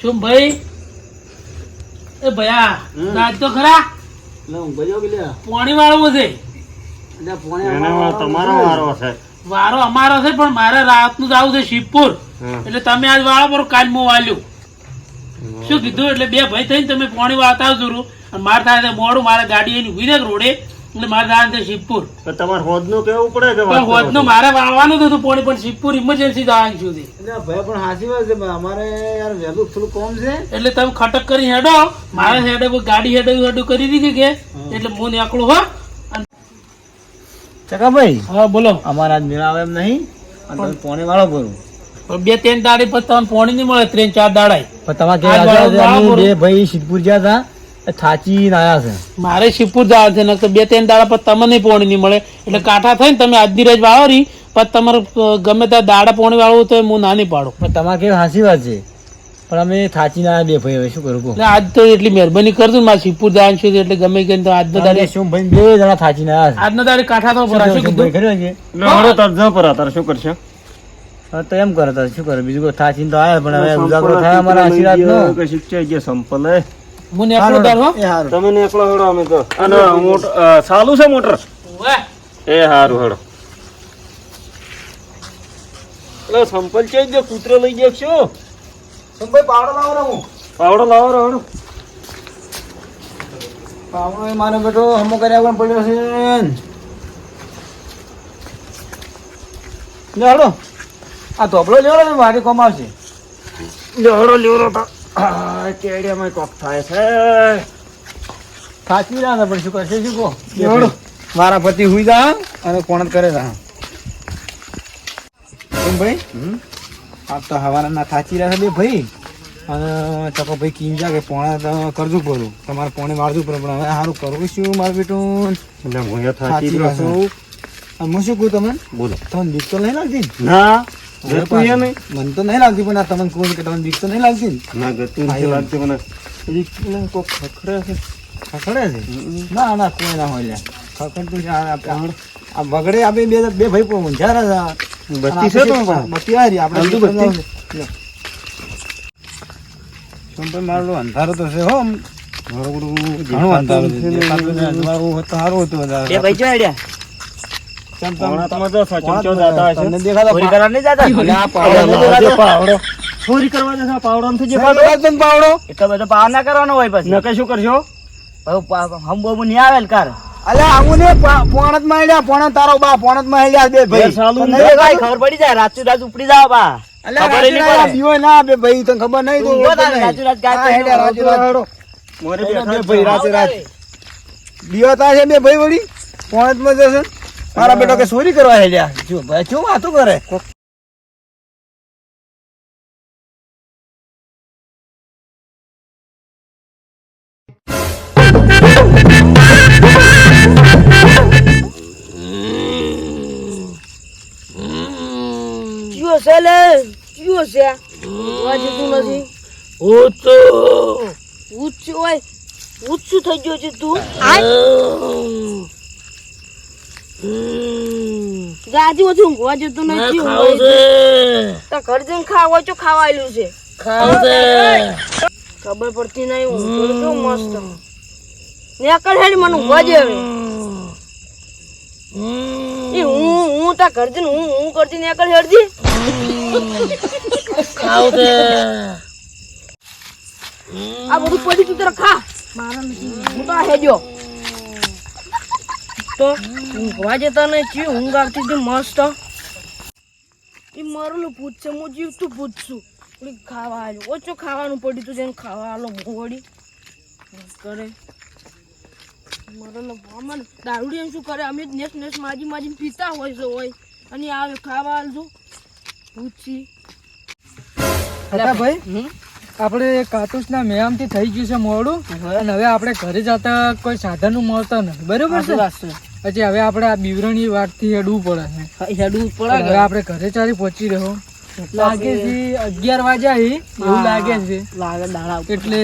શું ભાઈ એ ભયા રાત તો ખરા પાણી વાળવું છે તમારો વારો છે વારો અમારો છે પણ મારે રાત નું જવું છે શિવપુર એટલે તમે આજ વાળો પર કાલ હું વાળ્યું શું કીધું એટલે બે ભાઈ થઈને તમે પાણી વાળતા આવજો મારે થાય મોડું મારે ગાડી એની ઉભી રહે રોડે એટલે મારે જવાનું છે શિવપુર તમારે હોદ નું કેવું પડે કે હોદ નું મારે વાળવાનું હતું પાણી પણ શિવપુર ઇમરજન્સી જવાનું છું ભાઈ પણ હાસી વાત છે અમારે યાર વહેલું થોડું કોમ છે એટલે તમે ખટક કરી હેડો મારે હેડે ગાડી હેડું કરી દીધી કે એટલે હું નીકળું હો ચકાભાઈ હા બોલો અમારા આજ મેળા આવે એમ નહીં પોણી વાળો ભરું બે ત્રણ દાડી પછી તમને પાણી નહીં મળે 3-4 દાડા પણ બે ભાઈ સિદ્ધપુર ગયા હતા થાચી આયા છે મારે શિવપુર જવાનું છે ને તો 2-3 દાડા પછી તમને પાણી નહીં મળે એટલે કાંઠા થઈને તમે આજની રેજ વાળો રહી પછી તમારે ગમે ત્યાં દાડા પાણી વાળવું તો હું ના નહીં પાડું પણ તમારે કેવું હાસી વાત છે પણ અમે થાચી ના બે ભાઈ હવે શું કરું એટલે આજ તો એટલી મહેરબાની કરજો મારે શિવપુર જવાનું છે એટલે ગમે કે આજનો દાડે શું ભાઈ બે જણા થાચી ના આવ્યા આજનો દાડે કાંઠા તો ભરા શું કીધું કરશે તો એમ કરે તો શું કરે બીજું કોઈ થાચી તો આવે પણ હવે ઉજાગરો થાય અમારા આશીર્વાદ નો સંપલ હું નેકળો દર હો તમે નેકળો હેડો અમે તો અને ચાલુ છે મોટર એ હારું હેડો એટલે સંપલ છે જે કૂતરો લઈ ગયો છો ભાઈ પાવડો લાવો ને હું પાવડો લાવો હેડો પાવડો એ મારો બેટો હમો કર્યા પણ પડ્યો છે હેડો આ ધોબળો લેવો ને મારી કોમ આવશે લેવડો લેવડો કેડિયામાં કોક થાય છે થાચી રહ્યા પણ શું કરશે શું કહો મારા પતિ હુઈ જા અને કોણ કરે જા કેમ ભાઈ આપ તો હવાના ના થાચી રહ્યા બે ભાઈ અને ચકો ભાઈ કીંજા કે પોણા તો કરજો પડું તમારે પોણે મારવું પડે પણ હવે સારું કરવું શું મારું બેટું એટલે હું થાચી થાચી રહ્યો છું છું હું શું કહું તમને બોલો તમને બીક તો નહીં લાગતી ના મને તો નહીં લાગતી પણ આ તમને કહું કે તમને બીક તો નહીં લાગતી ના ગતું નથી લાગતું મને હજી કોક ખખડે છે ખખડે છે ના ના કોઈ ના હોય લે ખખડતું છે આ વગડે આપણે બે ભાઈ પણ ઊંઝારા બત્તી છે તો બત્તી આવી આપણે બત્તી સંપર્ક મારો અંધારો તો છે હો ઘણું અંધારું છે દેખાતું નહીં. અંધારું હોત તો સારું હતું વધારે. બે ભાઈ જો આઈડિયા તમને દેખાતો પાવડો ચોરી કરવા જશે પાવડો નથી દેખાતો પાવડો એટલો બધો પાર ના કરવાનો હોય પછી નકે શું કરશો હમ બહુ નહીં આવે કાર અલે આવું ને પોણત માં હેડ્યા પોણત તારો બા પોણત માં હેડ્યા બે ભાઈ ખબર પડી જાય રાતું રાત ઉપડી જાવ બા અલે ખબર નહીં પડે. બીઓ ના બે ભાઈ તને ખબર નહીં તો ઊંઘો તારે રાતું રાત ગાય હા, હેડ્યા રાજુ રાત. મોરે બે બેઠા ભાઈ રાતે રાત બીઓ તા છે બે ભાઈ વળી પોણત માં જશે મારા બેટો કે ચોરી કરવા હેડ્યા જો ભાઈ શું વાતો કરે ચિયો છે લે ચિયો છે વાજે તું નથી ઊંચું હોય ઊંચું થઈ ગયો છે તું ગાજી ઓછી ઊંઘવા જતું નથી તો ઘર જઈને ખાવા છો ખાવાયેલું છે ખબર પડતી નહીં ઊંઘતો કેવું મસ્ત નેકળ હેડ મને ઊંઘવા જે હવે એ હું તા ઘર જઈને હું કરતી નેકળ હેડજી આ બધું પડી તું તારા ખા મારા હું તો હેડ્યો તો ઊંઘવા જતા ને ચી ઊંઘ આવતી હતી મસ્ત એ મરેલું પૂછશે હું જીવતું પૂછશું થોડીક ખાવા આવ્યું ઓછું ખાવાનું પડ્યું તું જેને ખાવા આલો હું વળી કરે મરેલો અમને દારૂડી શું કરે અમે નેસ નેસ માજી માજીને પીતા હોય છે હોય અને આવે ખાવા આલજો પૂછી ભાઈ આપણે કાતુસ ના મેમ થી થઈ ગયું છે મોડું અને હવે આપણે ઘરે જતા કોઈ સાધન નું મળતા નથી બરોબર છે પછી હવે આપણે આ બીવરણી વાત થી હેડવું પડે છે હેડવું પડે હવે આપણે ઘરે ચાલી પહોંચી રહ્યો લાગે છે 11 વાગ્યા એવું લાગે છે લાગે દાડા એટલે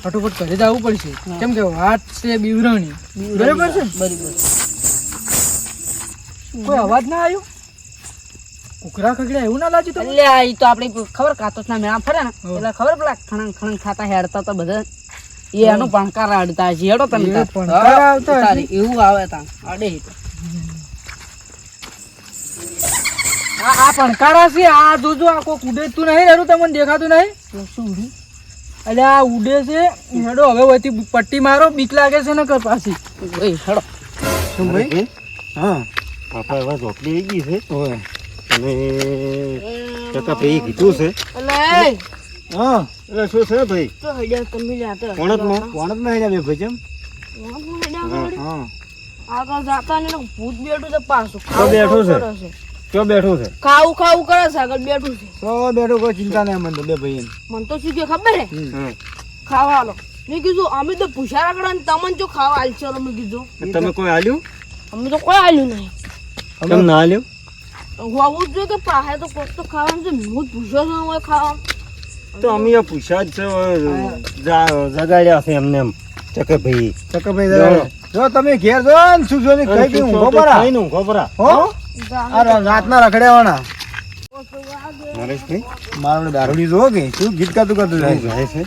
ફટોફટ ઘરે જવું પડશે કેમ કે વાત છે બીવરણી બરોબર છે બરોબર કોઈ અવાજ ના આવ્યો કુકરા ખગડ્યા એવું ના લાગ્યું તમને? એટલે આ ઈ તો આપણે ખબર કાતોસના મેળા ફરે ને એટલે ખબર પેલા ખણંગ ખણંગ ખાતા હેડતા તો બધા એ એનું પણકાર અડતા છે હેડો તમે એ તાર. પણકાર હા, આવતા હશે? તારી એવું આવે તા અડે ઈ તો. આ પણકારા છે આ જોજો આ કોક ઉડે તું નહીં હેરું તમને દેખાતું નહીં? એટલે શું ઉડી? એટલે આ ઉડે છે હેડો હવે વચ્ચે પટ્ટી મારો બીક લાગે છે ને કર પાછી. ઓય હેડો. શું ભાઈ? હા આપણે હવે ઝોપડી આવી ગઈ છે ઓય અને ટકા ભાઈ કીધું છે. એટલે એ હા એટલે શું છે ભાઈ? તો હેડ્યા તમે જાતા કોણતમાં? કોણ જ નહીં બે ભાઈ જેમ હા. આગળ જાતા ને ભૂત બેઠું છે પાછું તો બેઠું છે. કરે છે. ક્યાં બેઠું છે? ખાવું ખાવું કરે છે આગળ બેઠું છે. તો બેઠો કોઈ ચિંતા નહીં મને તો બે ભાઈ મને તો શું કે ખબર હે હા. ખાવા હાલો મેં કીધું અમે તો પૂછારા કરે ને તમને જો ખાવા હાલ છે મેં કીધું તમે કોઈ આલ્યું? અમે તો કોઈ હાલ્યું નહીં કેમ ના આલ્યું? હોવું જ જોઈએ કે પાસે તો કોક તો ખાવાનું છે હું જ પૂછ્યો છું હવે ખાવા તો અમે આ પૂછ્યા જ છે જગાડ્યા છે એમને એમ ચકે ભાઈ. ચક્કરભાઈ જો તમે ઘેર જો ને શું જો ને કઈ કઈ ઊંઘો પરા ખાઈને ઊંઘો પરા. હો આ રાતના રખડ્યાવાના નરેશભાઈ મારો દારૂડી જો કે શું ગીત ગાતું ગાતું જાય ગાય છે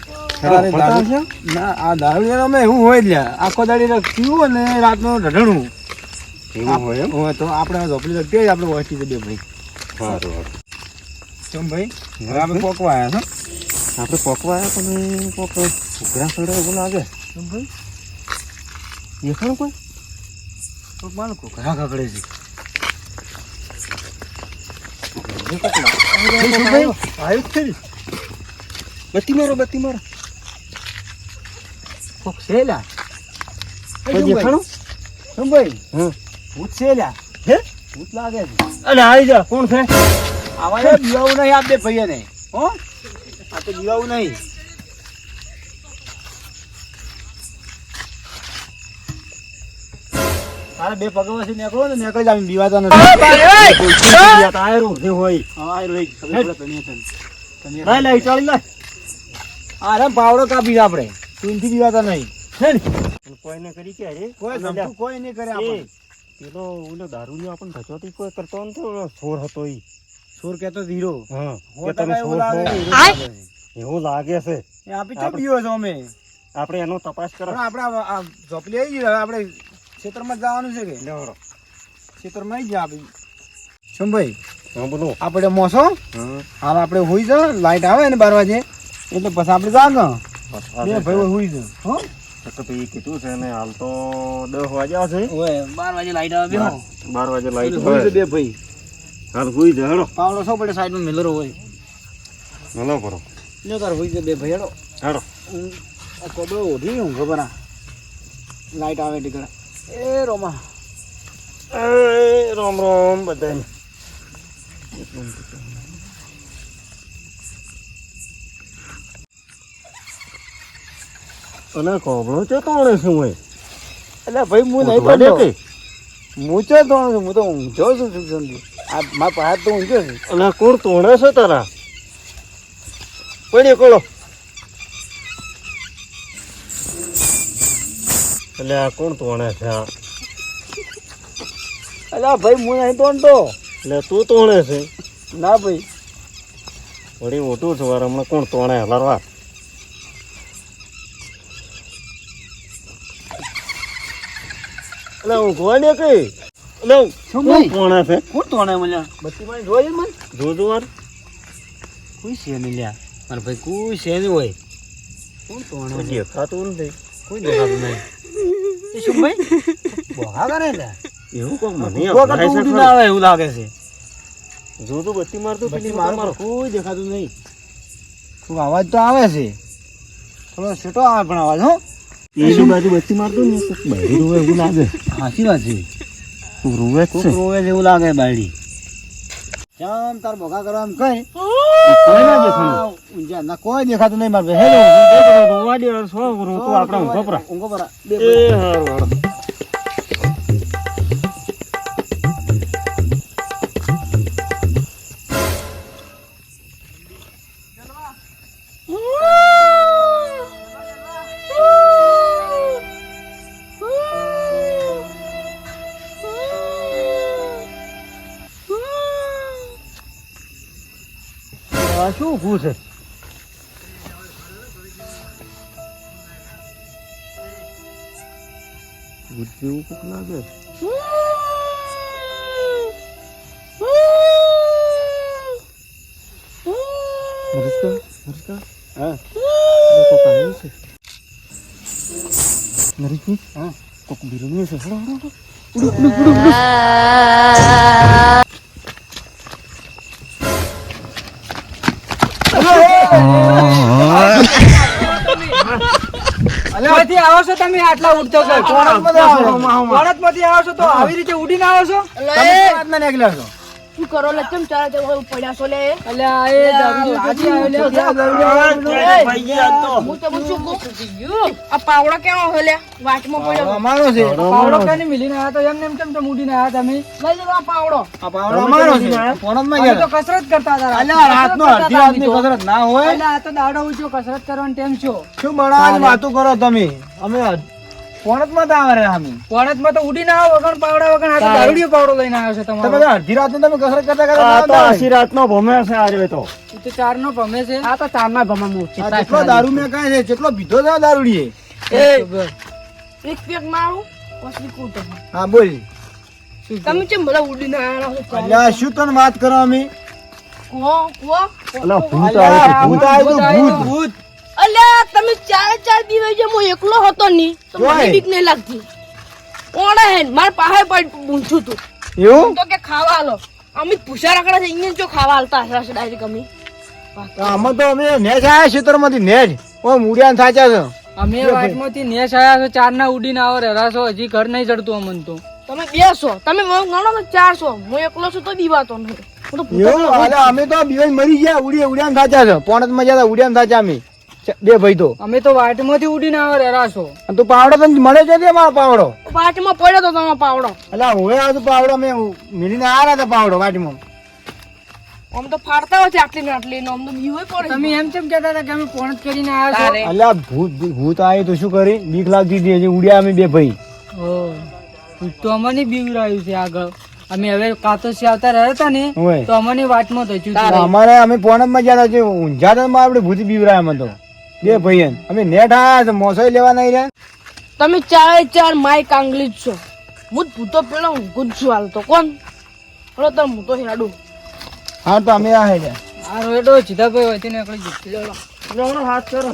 અરે દારૂ- ના આ દારૂ અમે એવું હોય જ લ્યા. આખો દાડી પીવું અને રાતનું ઢઢણું એવું હોય એમ? હોય તો આપણે ઝોપડી લગતી આપણે વસ્તી છે બે ભાઈ સારું સારું. ચમ ભાઈ હવે આપણે પોકવા આવ્યા આપણે પોકવા આવ્યા પણ પોક ઉભરા સડે એવું લાગે. છો ભાઈ દેખાડો કોઈ? તો મારું ઘણા ખકડે છે આવ્યું જ છે ને. બત્તી મારો બત્તી મારો. કોક છે લ્યા કોઈ દેખાડો? ચમ ભાઈ હા. ભૂત છે લ્યા હે? ભૂત લાગે છે અલે આવી જા. કોણ છે? આવા દીવાવું નહીં આપ બે ભાઈએ ને હો આ તો દીવાવું નહીં તારે બે પગવાથી નીકળો ને નીકળી જાય બીવાતા નથી આયરું જે હોય. હા આ રહી ખબર પડે તને લાય લાય ચાલી લાય. અરે પાવડો કાપી આપણે તુંથી બીવાતા નહીં હે ને? પણ કોઈને કરી કે અરે કોઈ ધમતું કોઈ નહીં કરે આપણે પેલો ઓલો દારૂડિયો આપણને ધચોતી કોઈ કરતો નતો. ઓલો ચોર હતો ઈ. સોર કહેતો હીરો હા. હો કે તમે એવું ચોર લાગે છો. હીરો લાગે છે. એવું લાગે છે. એ આપી ચમ બીવો છો અમે આપણે એનો તપાસ કરો. પણ આપણે આ ઝોપલી આવી ગઈ હવે આપણે ખેતરમાં જ જવાનું છે કે લેવડો. ખેતરમાં આવી ગયા આપી શું ભાઈ હા બોલો. આપણે મોસો હા. હાલ આપણે હોઈ છે લાઈટ આવે ને 12 વાગે એટલે પછી આપણે જાગ બે ભાઈ હોઈ છે હો તો પછી કીધું છે ને હાલ તો 10 વાગ્યા છે. ઓય 12 વાગે લાઈટ આવે બેહો 12 વાગે લાઈટ હોઈ છે હોય. બે ભાઈ હાલ હુઈ જા હેડો. પાવડો સો પડે સાઈડમાં મેલરો હોય હલો બરો. લ્યો તાર હોઈ છે બે ભાઈ હેડો હેડો. આ કોબળો ઓઢી હું ખબર આ લાઈટ આવે ટીકડા એ રોમા એ રામ રામ બધાને. અને કોબળો છે તોણે શું હોય? એટલે ભાઈ હું નહીં ઉઠવા દે પડ્યો કે? હું છે તો હું તો ઊંઘ્યો છું સુખસંદી આ મારા પાસે તો ઊંઘ્યો છું અને કોણ તોણે છે તારા? પડ્યો કોળો. એટલે આ કોણ તોણે છે આ? એટલે ભાઈ હું નહીં તોડતો એટલે તું તોણે છે? ના ભાઈ વળી મોટું છે વાર હમણાં કોણ તોણે હલારવા? એટલે ઊંઘવા દે કે? એટલે શું કોણ ભાઈ? તોણે છે? કોણ તોડે મળ્યા બત્તી માં જોઈએ મને જોજો વાર. કોઈ છે નહીં લ્યા મારા ભાઈ કોઈ છે નહીં હોય કોણ તોડે કોઈ દેખાતું નથી. કોઈ દેખાતું નહીં એ શું ભાઈ બોહા કરે લ્યા એવું કોક મને કોઈ અભડાય કટું છે ઉડી ખરું. ના આવે એવું લાગે છે જોજો બત્તી મારતો બત્તી પેલી મારો મારો. કોઈ દેખાતું નહીં થોડો અવાજ તો આવે છે થોડો છેટો આવે પણ અવાજ હો એની બાજુ બત્તી મારતો ને કોક બહારી રોવે એવું લાગે. સાચી વાત છે કોક રોવે જ કોક છે. રોવે છે એવું લાગે બાયડી જામ તાર બોગા કરવા એમ કઈ કોઈ ના દેખાણું. ઊંઝા ના કોઈ દેખાતું નહીં મારે હેલો રોવા દે શું રોતું આપણે ઊંઘો પરા. ઊંઘો પરા બે એ હારું હારું. આ શું ઊભું છે ભૂત જેવું કોક લાગે હા કોક આવ્યું છે નરેશજી હા કોક બિરણ્યું છે અલ્યાથી આવો છો તમે આટલા ઉડતો માંથી આવો છો તો આવી રીતે ઉડીને આવો છો શું કરો લે કેમ ચાલે તે પડ્યા છો લે અલ્યા એ દારૂ હું તો શું કહું આ પાવડો કેનો હે લે વાટમાં પડ્યો અમારો છે પાવડો કાની મિલીને આયા તો એમને એમ કેમ તો ઉડીને આયા તમે લઈ લો આ પાવડો આ પાવડો અમારો છે પોણતમાં અમે તો ગયા કસરત કરતા હતા અલ્યા રાતનો અડધી રાતની કસરત ના હોય અલ્યા આ તો દાડો ઉઠ્યો કસરત કરવાનો ટાઈમ છો શું બનાવવાની વાતો કરો તમે અમે પોણતમાં તો આવે અમે પોણતમાં તો ઉડીને આવો વગર પાવડા વગર આ તો દારૂડિયો પાવડો લઈને આવ્યો છે તમે તમારો બધા અડધી રાતની તમે કસરત કરતા કરતા આશી રાતનો ભમે છે આજે તો એ તો ચાર નો ભમે છે આ તો તારના ભમામું છે કેટલો દારૂ મેં કાંઈ છે કેટલો પીધો છે દારૂડીએ એક પેક મારું પછી કૂટો હા બોલ તમે કેમ બધા ઉડીને આયા છો અલ્યા શું તને વાત કરો અમે કો ભૂત આવ્યું ભૂત અલ્યા તમે ચાર દિવસ જે હું એકલો હતો ની તો મને ઓય. બીક નહીં લાગતી ઓણે હે માર પાસે પડ પૂછું તું એવું તો કે ખાવા આલો અમે પૂછા રાખડા છે અહીંયા જો ખાવા આલતા હશે ડાયરેક્ટ અમે આમાં તો અમે નેજ આયા ખેતરમાંથી નેજ ઓ મુડિયાન થાચા છે અમે વાટમાંથી નેસ આયા છો ચાર ના ઉડીને આવો રહેરા છો હજી ઘર નહીં ચડતું અમન તો તમે બેસો તમે મને ગણો તો 400 હું એકલો છું તો દીવાતો નહીં હું તો ભૂતો એવું અલ્યા અમે તો બીવાઈ મરી ગયા ઉડિયાન થાચા છે પોણતમાં ગયા ઉડિયાન થાચા અમે બે ભાઈ તો અમે તો વાટમાંથી ઉડીને આવો રહેરા છો અને તું પાવડો તને મળે છે તે મારો પાવડો પાટમાં પડ્યો તો તમારો પાવડો અલ્યા હવે આ તો પાવડો મેં મિલીને આવ્યા હતા પાવડો વાટીમાં આમ તો ફાડતા હોય છે આટલી ને આટલી ને આમ તો બીવે પડે તમે એમ કેમ કહેતા હતા કે અમે પોણત કરીને આવ્યા છો અલ્યા ભૂત આવી તો શું કરી બીક લાગતી હતી હજી ઉડ્યા અમે બે ભાઈ તો અમને બીવરાયું છે આગળ અમે હવે કાતો છે આવતા રહ્યા હતા ને હોય. તો અમને વાટમાં થયું તો અમારે અમે પોણતમાં ગયા હતા ઊંઝા હતા આપણે ભૂતી બીવરાય અમે તો બે ભાઈ અમે નેટ આયા છે મોસો લેવા નહીં રહ્યા તમે ચાર માય કાંગલી જ છો હું જ ભૂતો પેલો ઊંઘું જ છું હાલ તો કોણ હલો તો હું તો હેડું હા તો અમે આ રહ્યા આ રોડો સીધા ભાઈ હોય ને આપણે હાથ કરો